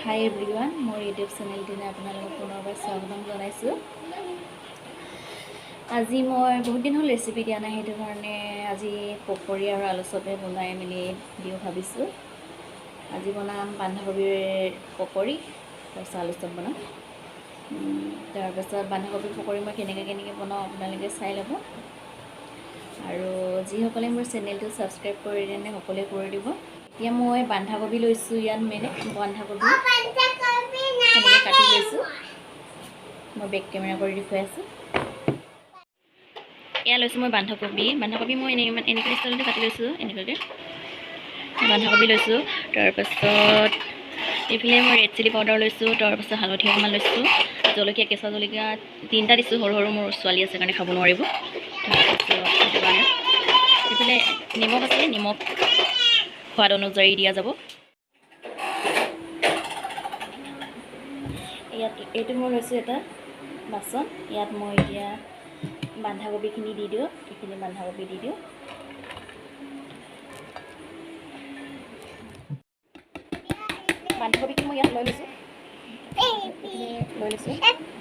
হাই everyone, মোৰ YouTube চেনেলটোলৈ আপোনালোকক পুনৰবাৰ স্বাগতম জনাইছোঁ। আজি মই বহুত দিন হ'ল ৰেচিপি দিয়া নাই, সেইটো কাৰণে আজি পকৰি আৰু আলু চপে বনাই মেলি দিওঁ ভাবিছোঁ। আজি বনাম বন্ধাকবিৰ পকৰি, তাৰপিছত আলু চপ বনাম। তাৰপাছত বন্ধাকবিৰ পকৰি মই কেনেকৈ বনাওঁ আপোনালোকে চাই ল'ব। আৰু যিসকলে মোৰ চেনেলটো ছাবস্ক্ৰাইব কৰি দিয়ে সকলোৱে কৰি দিব। এতিয়া মই বন্ধাকবি লৈছোঁ, ইয়াত বন্ধাকবি এনেকৈ কাটি লৈছোঁ। মই বেক কেমেৰা কৰি দেখুৱাই আছোঁ। এয়া লৈছোঁ মই বন্ধাকবি মই এনেকৈ ষ্টাইলতে কাটি লৈছোঁ। এনেকুৱাকৈ বন্ধাকবি লৈছোঁ। তাৰপাছত এইফালে মই ৰেড চিলি পাউডাৰ লৈছোঁ। তাৰপাছত হালধি অকণমান লৈছোঁ, জলকীয়া, কেঁচা জলকীয়া 3টা দিছোঁ। সৰু মোৰ ছোৱালী আছে কাৰণে খাব নোৱাৰিব। তাৰপাছত সেইটো কাৰণে এইফালে নিমখ আছে, নিমখ সোৱাদ অনুযায়ী দিয়া যাব। ইয়াত এইটো মই লৈছোঁ এটা বাচন। ইয়াত মই এতিয়া বন্ধাকবিখিনি দি দিওঁ। এইখিনি বন্ধাকবি দি দিওঁ। বন্ধাকবিখিনি মই ইয়াত লৈ লৈছোঁ।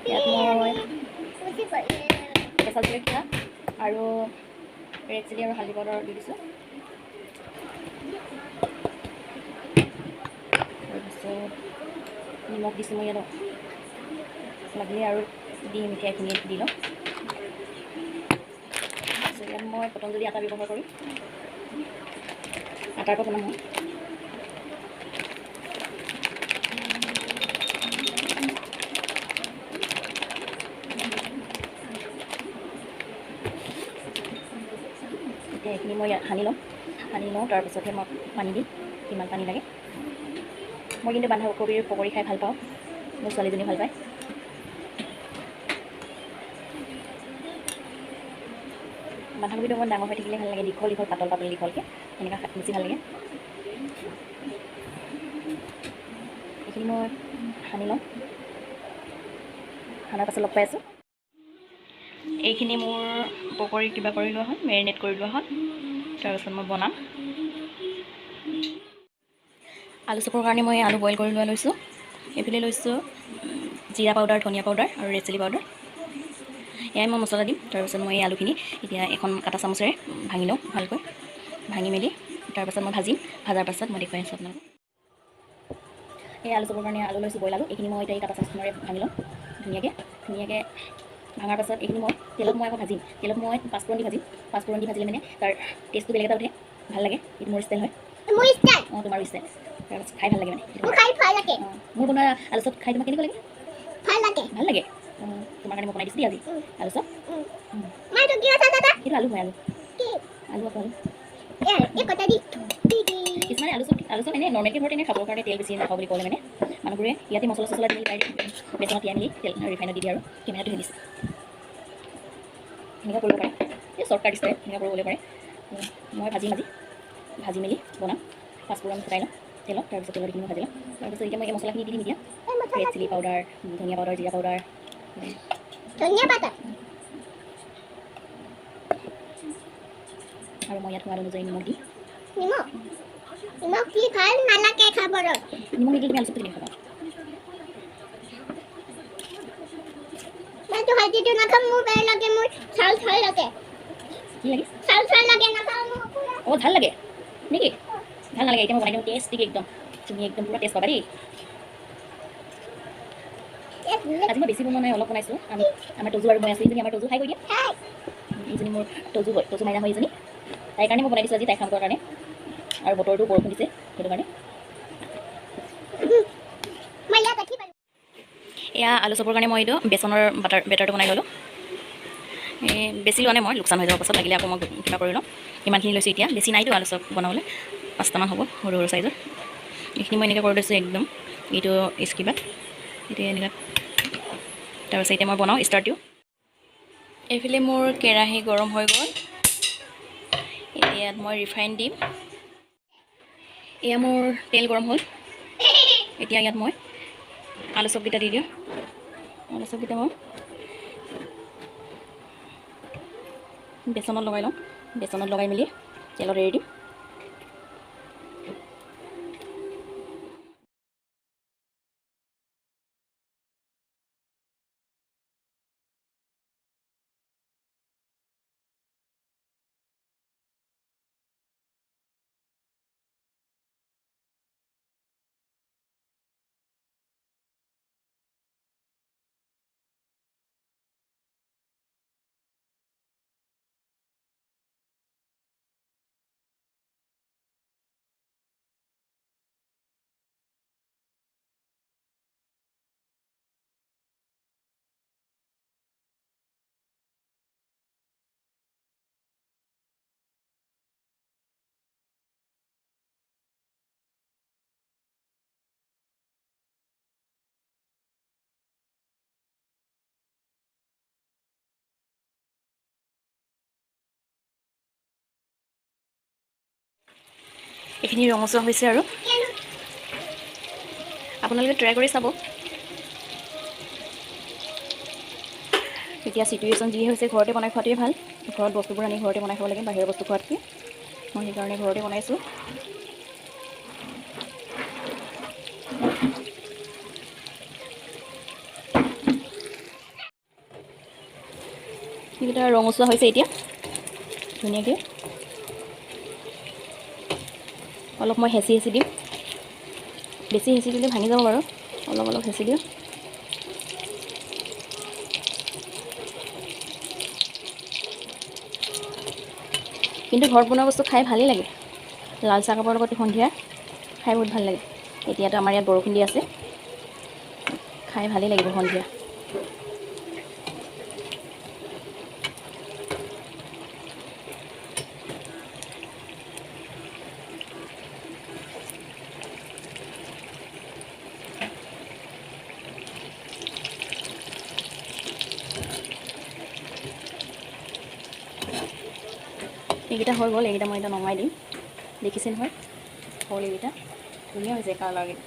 ইয়াত মই কেঁচা জলকীয়া আৰু ৰেড চিলি আৰু হালধি পাউডাৰ দি দিছোঁ। তাৰপিছত নিমখ দিছোঁ মই ইয়াত, লাগিলে আৰু দিম, এতিয়া এইখিনি দি লওঁ। তাৰপিছত ইয়াত মই পতঞ্জলি আটা ব্যৱহাৰ কৰিম। আটাৰ পৰা বনাম মই। এতিয়া এইখিনি মই ইয়াত সানি লওঁ। তাৰপিছতহে মই পানী দিম, কিমান পানী লাগে। মই কিন্তু বন্ধাকবিৰ পকৰি খাই ভাল পাওঁ, মোৰ ছোৱালীজনী ভাল পায়। বন্ধাকবিটো অকণমান ডাঙৰ হৈ থাকিলে ভাল লাগে, দীঘল পাতল দীঘলকৈ এনেকৈ বেছি ভাল লাগে। এইখিনি মই সানি লওঁ। সানাৰ পাছত লগ পাই আছোঁ। এইখিনি মোৰ পকৰি কিবা কৰি লোৱা হ'ল, মেৰিনেট কৰি লোৱা হ'ল। তাৰপিছত মই বনাম। আলু চপৰ কাৰণে মই আলু বইল কৰি লৈছোঁ। এইফালে লৈছোঁ জিৰা পাউডাৰ, ধনিয়া পাউডাৰ আৰু ৰেড চিলি পাউডাৰ। এয়াই মই মছলা দিম। তাৰপিছত মই এই আলুখিনি এতিয়া এখন কাটা চামুচেৰে ভাঙি লওঁ ভালকৈ। ভাঙি মেলি তাৰপাছত মই ভাজিম। ভাজাৰ পাছত মই দেখুৱাই আছোঁ আপোনালোকক। এই আলু চপৰ কাৰণে আলু লৈছোঁ, বইল আলু। এইখিনি মই এতিয়া এই কাটা চামুচেৰে ভাঙি লওঁ ধুনীয়াকৈ। ভাঙাৰ পাছত এইখিনি মই তেলত আকৌ ভাজিম। তেলত মই পাঁচফোৰণ দি ভাজিম। পাঁচফোৰণ দি ভাজিলে মানে তাৰ টেষ্টটো বেলেগ এটা উঠে, ভাল লাগে। এইটো মোৰ ষ্টাইল হয়। অঁ, তোমাৰো ষ্টাইল। তাৰপাছত খাই ভাল লাগে মানে। মোৰ বনোৱা আলু চপ খাই তোমাক কেনেকুৱা লাগে? ভাল লাগে। তোমাৰ কাৰণে মই বনাই দিছোঁ দেই আজি আলু চপ। এইটো আলু হয়, আলু আকৌ কিছুমানে আলু চপ এনেই নৰ্মেলকৈ ঘৰত এনেই খাবৰ কাৰণে তেল বেছি নাখাওঁ বুলি ক'লে মানে মানুহবোৰে ইয়াতে মছলা চছলা দি বেচনত তিয়াই মেলি তেল ৰিফাইনত দি দিয়ে আৰু কেমেৰাটো হেলিছে। এনেকুৱা কৰিব পাৰে, এই শ্বৰ্টকাট ষ্টাইল এনেকুৱা কৰিব পাৰে। মই ভাজি মেলি বনাম। পাঁচফোৰণ ফুটাই লওঁ তেলত। তাৰপিছত তেলত এইখিনি ভাজি লওঁ। তাৰপিছত এতিয়া মই এই মছলাখিনি দি দিম। এতিয়া ৰেড চিলি পাউডাৰ, ধনিয়া পাউডাৰ, জিৰা পাউডাৰ, আৰু মই ইয়াত সোৱাদ অনুযায়ী নিমখ দিম। নিমখ নিদিলে তুমি আলু চপ কেনেকৈ খাবা? কি লাগে? অঁ, ভাল লাগে নেকি? ভাল নালাগে? এতিয়া মই বনাই দিওঁ টেষ্টি একদম। তুমি একদম পুৰা টেষ্ট পাবা দেই। আজি মই বেছি বনোৱা নাই, অলপ বনাইছোঁ। আমাৰ টজু আৰু মই আছোঁ। এইজনী আমাৰ টজু খাই গৈ দিয়া। এইজনী মোৰ টজু হয়, টজু মাইনা হয় এইজনী। তাইৰ কাৰণে মই বনাই দিছোঁ আজি, তাইক খাবৰ কাৰণে। আৰু বতৰটো বৰষুণ দিছে সেইটো কাৰণে। এয়া আলু চপৰ কাৰণে মই এইটো বেচনৰ বেটাৰটো বনাই ল'লোঁ। বেছি লোৱা নাই মই, লোকচান হৈ যাব পাছত, লাগিলে আকৌ মই কিবা কৰি ল'ম। ইমানখিনি লৈছোঁ এতিয়া, বেছি নাইতো আলু চপ বনাবলৈ। 5টামান হ'ব সৰু চাইজৰ। এইখিনি মই এনেকৈ কৰি লৈছোঁ একদম। এইটো স্কিবাত এতিয়া এনেকৈ। তাৰপাছত এতিয়া মই বনাওঁ, ষ্টাৰ্ট দিওঁ। এইফালে মোৰ কেৰাহী গৰম হৈ গ'ল। এতিয়া ইয়াত মই ৰিফাইন দিম। এয়া মোৰ তেল গৰম হ'ল। এতিয়া ইয়াত মই আলু চপকেইটা দি দিওঁ। আলু চপকেইটা মই বেচনত লগাই লওঁ। বেচনত লগাই মেলি তেলত এৰি দিম। এইখিনি ৰঙচুৱা হৈছে আৰু আপোনালোকে ট্ৰাই কৰি চাব। এতিয়া চিটুৱেশ্যন যি হৈছে ঘৰতে বনাই খোৱাটোৱে ভাল। ঘৰত বস্তুবোৰ আনি ঘৰতে বনাই খাব লাগে বাহিৰৰ বস্তু খোৱাতকৈ। মই সেইকাৰণে ঘৰতে বনাইছোঁ। সেইকেইটা ৰঙচুৱা হৈছে এতিয়া ধুনীয়াকৈ। অলপ মই হেঁচি হেঁচি দিম, বেছি হেঁচি দিলে ভাঙি যাব বাৰু। অলপ অলপ হেঁচি দিওঁ। কিন্তু ঘৰত বনোৱা বস্তু খাই ভালেই লাগে। লাল চাহ কাপৰ লগত সন্ধিয়া খাই বহুত ভাল লাগে। এতিয়াতো আমাৰ ইয়াত বৰষুণ দি আছে, খাই ভালেই লাগিব সন্ধিয়া। এইকেইটা হৈ গ'ল, এইকেইটা মই এতিয়া নমাই দিম। দেখিছে নহয় হ'ল এইকেইটা, ধুনীয়া হৈছে কালাৰকেইটা।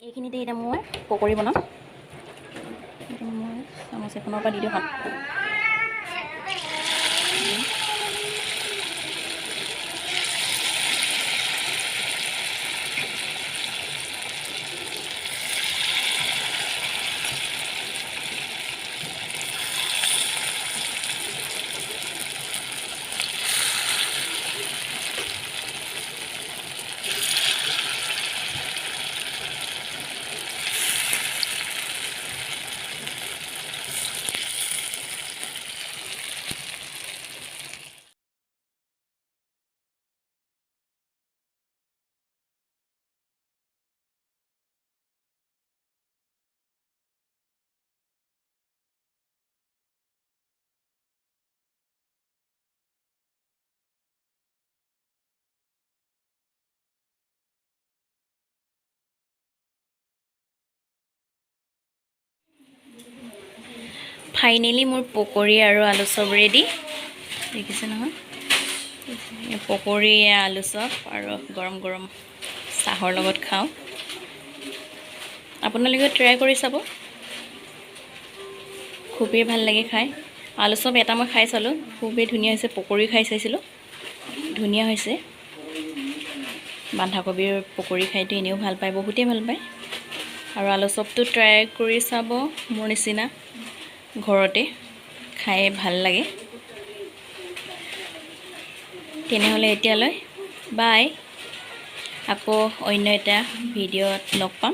এইখিনিতে এতিয়া মই পকৰি বনাম। মই চামুচ এখনৰ পৰা দি দিওঁ হাত। ফাইনেলি মোৰ পকৰি আৰু আলু চপ ৰেডি। দেখিছে নহয়, পকৰি আলু চপ আৰু গৰম গৰম চাহৰ লগত খাওঁ। আপোনালোকে ট্ৰাই কৰি চাব, খুবেই ভাল লাগে খাই। আলু চপ এটা মই খাই চালোঁ, খুবেই ধুনীয়া হৈছে। পকৰি খাই চাইছিলোঁ, ধুনীয়া হৈছে। বন্ধাকবিৰ পকৰি খাইতো এনেও ভাল পায়, বহুতেই ভাল পায়। আৰু আলু চপটো ট্ৰাই কৰি চাব মোৰ নিচিনা, ঘৰতে খাই ভাল লাগে। তেনেহ'লে এতিয়ালৈ বাই। আকৌ অন্য এটা ভিডিঅ'ত লগ পাম।